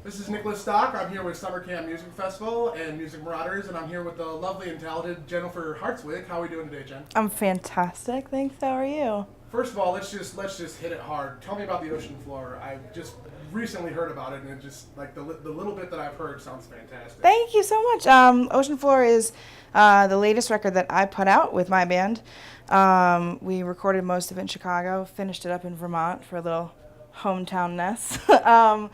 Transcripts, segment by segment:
This is Nicholas Stock. I'm here with Summer Camp Music Festival and Music Marauders, and I'm here with the lovely and talented Jennifer Hartswick. How are we doing today, Jen? I'm fantastic, thanks. How are you? First of all, let's just hit it hard. Tell me about the ocean floor. I just recently heard about it, and it just like the little bit that I've heard sounds fantastic. Thank you so much. Ocean Floor is the latest record that I put out with my band. We recorded most of it in Chicago, finished it up in Vermont for a little hometownness.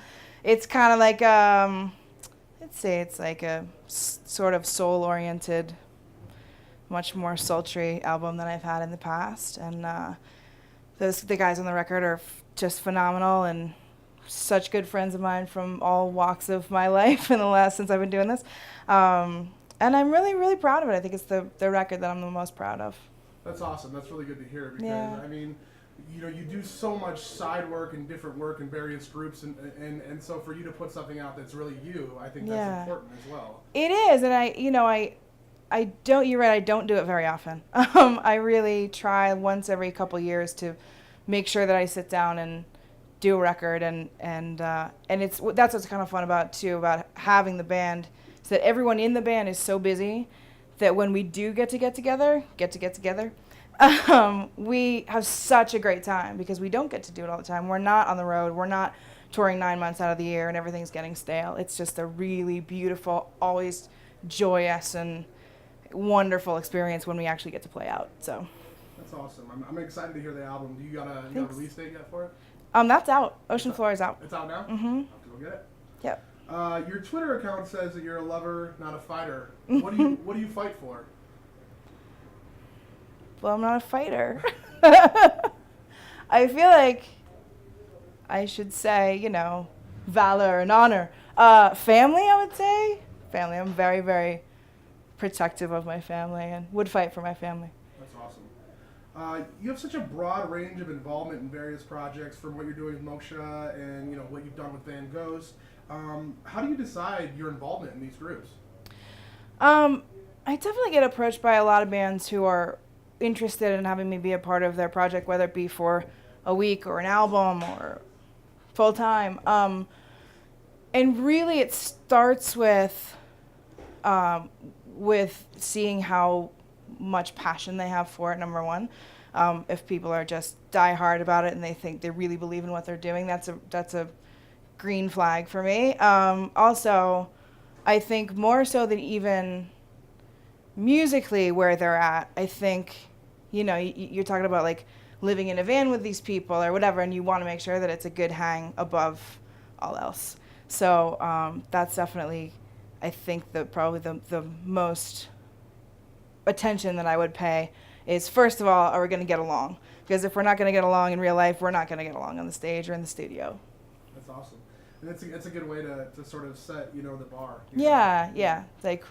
It's kind of like, let's say it's like a sort of soul-oriented, much more sultry album than I've had in the past. And the guys on the record are just phenomenal and such good friends of mine from all walks of my life since I've been doing this. And I'm really, really proud of it. I think it's the record that I'm the most proud of. That's awesome. That's really good to hear because, Yeah. I mean, you do so much side work and different work in various groups, and so for you to put something out that's really you, I think that's Yeah. important as well. It is, and I don't, you're right, I don't do it very often. I really try once every couple years to make sure that I sit down and do a record, and that's what's kind of fun about having the band, is that everyone in the band is so busy that when we do get together, we have such a great time because we don't get to do it all the time. We're not on the road. We're not touring 9 months out of the year and everything's getting stale. It's just a really beautiful, always joyous and wonderful experience when we actually get to play out. So That's awesome. I'm excited to hear the album. Do you got a Thanks. release date yet for it? that's out. Ocean Floor is out. It's out now? Mm-hmm. I'll have to go get it. Yep. Your Twitter account says that you're a lover, not a fighter. What do you fight for? Well, I'm not a fighter. I feel like I should say, valor and honor. Family, I would say. Family. I'm very, very protective of my family and would fight for my family. That's awesome. You have such a broad range of involvement in various projects, from what you're doing with Moksha and what you've done with Van Ghost. How do you decide your involvement in these groups? I definitely get approached by a lot of bands who are interested in having me be a part of their project, whether it be for a week or an album or full time. And really, it starts with seeing how much passion they have for it. Number one, if people are just die hard about it and they think they really believe in what they're doing, that's a green flag for me. Also, I think more so than even musically where they're at, I think, you're talking about like living in a van with these people or whatever, and you want to make sure that it's a good hang above all else. So that's definitely, I think, probably the most attention that I would pay is, first of all, are we going to get along? Because if we're not going to get along in real life, we're not going to get along on the stage or in the studio. That's awesome. And it's a good way to sort of set, the bar. Yeah. Like,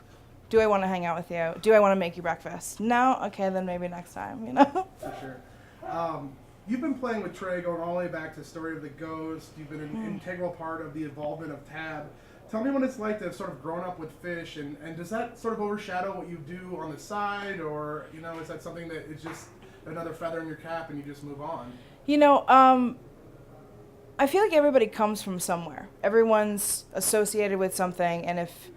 do I want to hang out with you? Do I want to make you breakfast? No? Okay, then maybe next time, For sure. You've been playing with Trey going all the way back to Story of the Ghost. You've been an integral part of the involvement of Tab. Tell me what it's like to have sort of grown up with Fish, and does that sort of overshadow what you do on the side, or, is that something that is just another feather in your cap and you just move on? I feel like everybody comes from somewhere. Everyone's associated with something, and if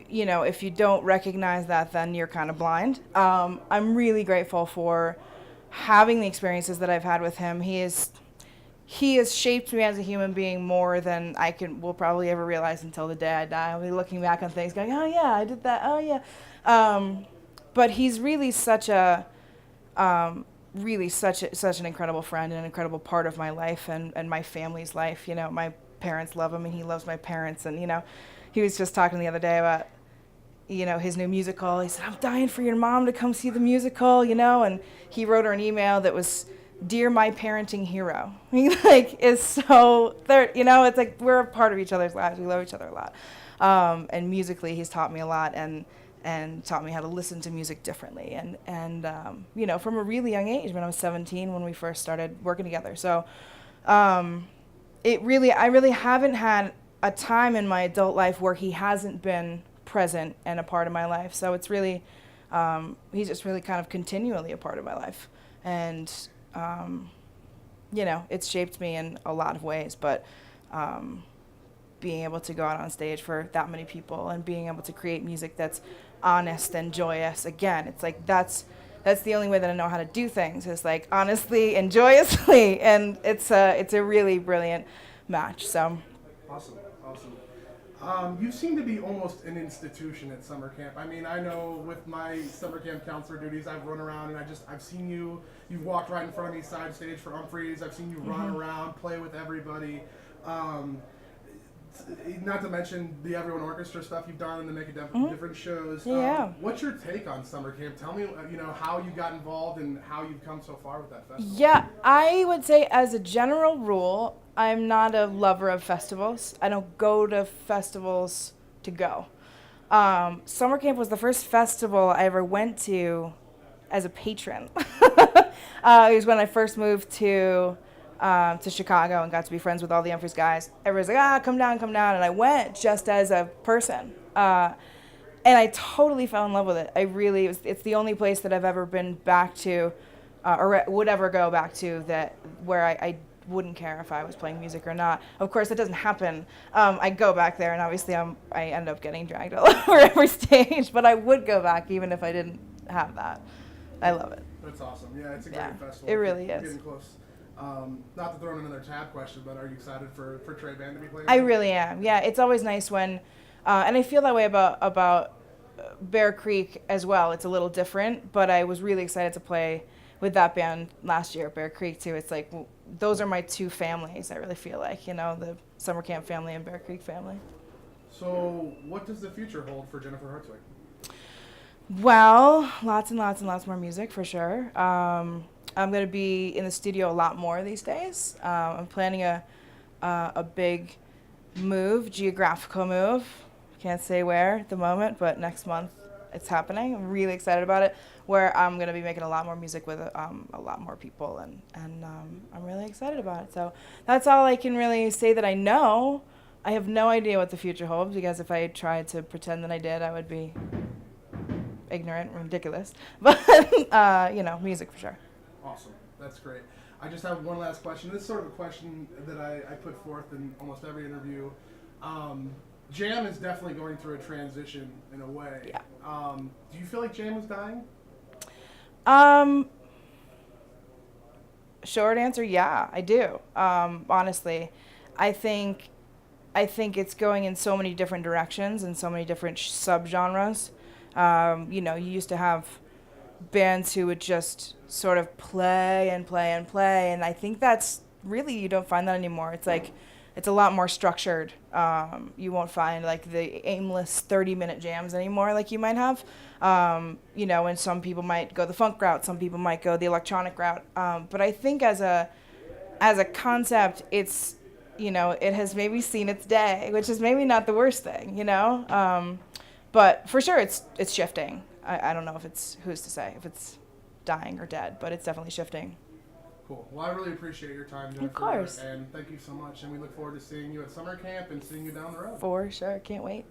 you don't recognize that, then you're kind of blind. I'm really grateful for having the experiences that I've had with him. He has shaped me as a human being more than will probably ever realize until the day I die. I'll be looking back on things going, oh yeah, I did that, oh yeah. But he's really such an incredible friend and an incredible part of my life and my family's life. My parents love him and he loves my parents, and he was just talking the other day about his new musical. He said, I'm dying for your mom to come see the musical, and he wrote her an email that was, dear my parenting hero. He is so there, it's like we're a part of each other's lives. We love each other a lot. And musically he's taught me a lot and taught me how to listen to music differently. And from a really young age, when I was 17, when we first started working together. So I really haven't had a time in my adult life where he hasn't been present and a part of my life. So it's really, he's just really kind of continually a part of my life. And, it's shaped me in a lot of ways, but being able to go out on stage for that many people and being able to create music that's honest and joyous. Again, it's like that's the only way that I know how to do things, is like honestly and joyously, and it's a really brilliant match. So Awesome. You seem to be almost an institution at summer camp. I mean, I know with my summer camp counselor duties, I've run around and I've seen you. You've walked right in front of me side stage for Humphreys. I've seen you run around, play with everybody. Not to mention the Everyone Orchestra stuff you've done and the Make a Different shows. Yeah. What's your take on summer camp? Tell me, how you got involved and how you've come so far with that festival. yeah, I would say as a general rule, I'm not a lover of festivals. I don't go to festivals to go. Summer camp was the first festival I ever went to as a patron. It was when I first moved to Chicago and got to be friends with all the Humphreys guys. Everybody's like, come down. And I went just as a person. And I totally fell in love with it. It's the only place that I've ever been back to, or would ever go back to, where I wouldn't care if I was playing music or not. Of course, that doesn't happen. I go back there, and obviously I end up getting dragged all over every stage, but I would go back even if I didn't have that. I love it. That's awesome. Yeah, it's a great festival. It really We're is. getting close. Not to throw in another tab question, but are you excited for Trey Band to be playing? I really am. Yeah, it's always nice when, and I feel that way about Bear Creek as well. It's a little different, but I was really excited to play with that band last year, Bear Creek too. It's like those are my two families. I really feel like, the summer camp family and Bear Creek family. So, what does the future hold for Jennifer Hartswick? Well, lots and lots and lots more music for sure. I'm going to be in the studio a lot more these days. I'm planning a big move, geographical move. Can't say where at the moment, but next month it's happening. I'm really excited about it, where I'm going to be making a lot more music with a lot more people, and I'm really excited about it. So that's all I can really say that I know. I have no idea what the future holds, because if I tried to pretend that I did, I would be ignorant and ridiculous. But, music for sure. Awesome. That's great. I just have one last question. This is sort of a question that I put forth in almost every interview. Jam is definitely going through a transition in a way. Yeah. Do you feel like Jam is dying? Short answer, yeah, I do. Honestly, I think it's going in so many different directions and so many different subgenres. You used to have bands who would just sort of play, and I think that's really, you don't find that anymore. It's like, it's a lot more structured. You won't find like the aimless 30-minute jams anymore like you might have. And some people might go the funk route, some people might go the electronic route. But I think as a concept, it's, it has maybe seen its day, which is maybe not the worst thing, but for sure it's shifting. I don't know if it's, who's to say, if it's dying or dead, but it's definitely shifting. Cool. Well, I really appreciate your time, Jennifer. Of course. And thank you so much. And we look forward to seeing you at summer camp and seeing you down the road. For sure. Can't wait.